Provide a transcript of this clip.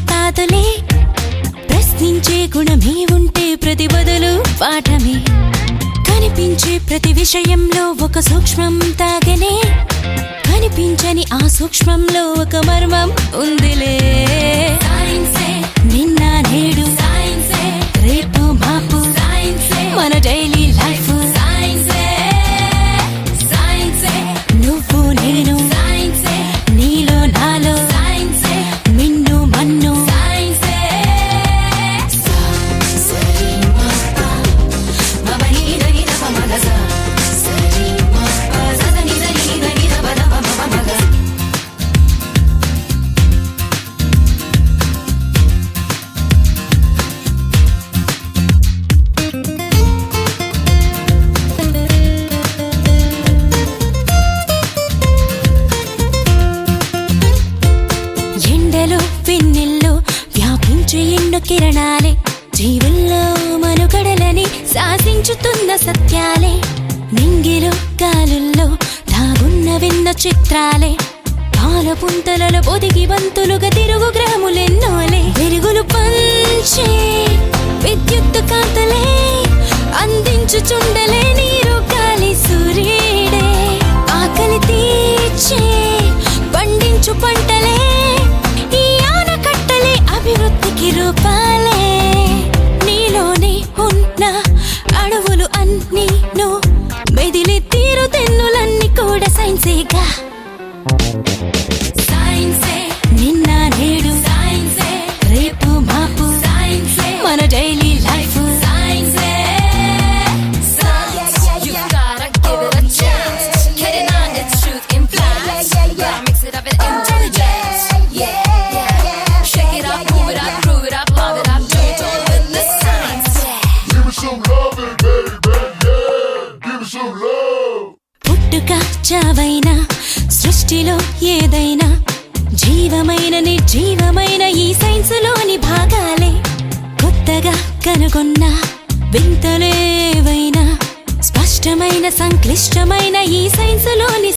కాదులే, ప్రశ్నించే గుణమే ఉంటే ప్రతి బదులు పాఠమే. కనిపించే ప్రతి విషయంలో ఒక సూక్ష్మం తాగనే, కనిపించని ఆ సూక్ష్మంలో ఒక మర్మం ఉందిలే. నిన్న నేడు రేపు మాపు మన డైలీ లైఫ్. నువ్వు నేను నీలో నాలో మిన్ను మన్ను. వెన్నెల్లో వ్యాపించే ఎండు కిరణాలే, జీవుల్లో మనుగడలని శాసించుతున్న సత్యాలే. నింగిలో గాలుల్లో దాగున్న విన్న చిత్రాలే, పాల పుంతలలో పొదిగి బంతులుగా తిరుగు గ్రహములెన్నోలే. వెలుగులు పంచే విద్యుత్ కాంతలే, అందించుచుండలే నీరు గాలి సూర్యుడే. ఆకలి తీర్చే పండించు పంటలే, అభివృద్ధికి రూపాలే. నీలోనే ఉన్న అడవులు అన్నీ మెదిలి తీరు తెన్నులన్నీ కూడా సైన్సేగా. నిన్న నేడు రేపు మాపు మన డైలీ లైఫ్. పుట్టుక చావైనా సృష్టిలో ఏదైనా జీవమైన నిర్జీవమైన ఈ సైన్సులోని భాగాలే. కొత్తగా కనుగొన్న వింతలేవైనా స్పష్టమైన సంక్లిష్టమైన ఈ సైన్సులోని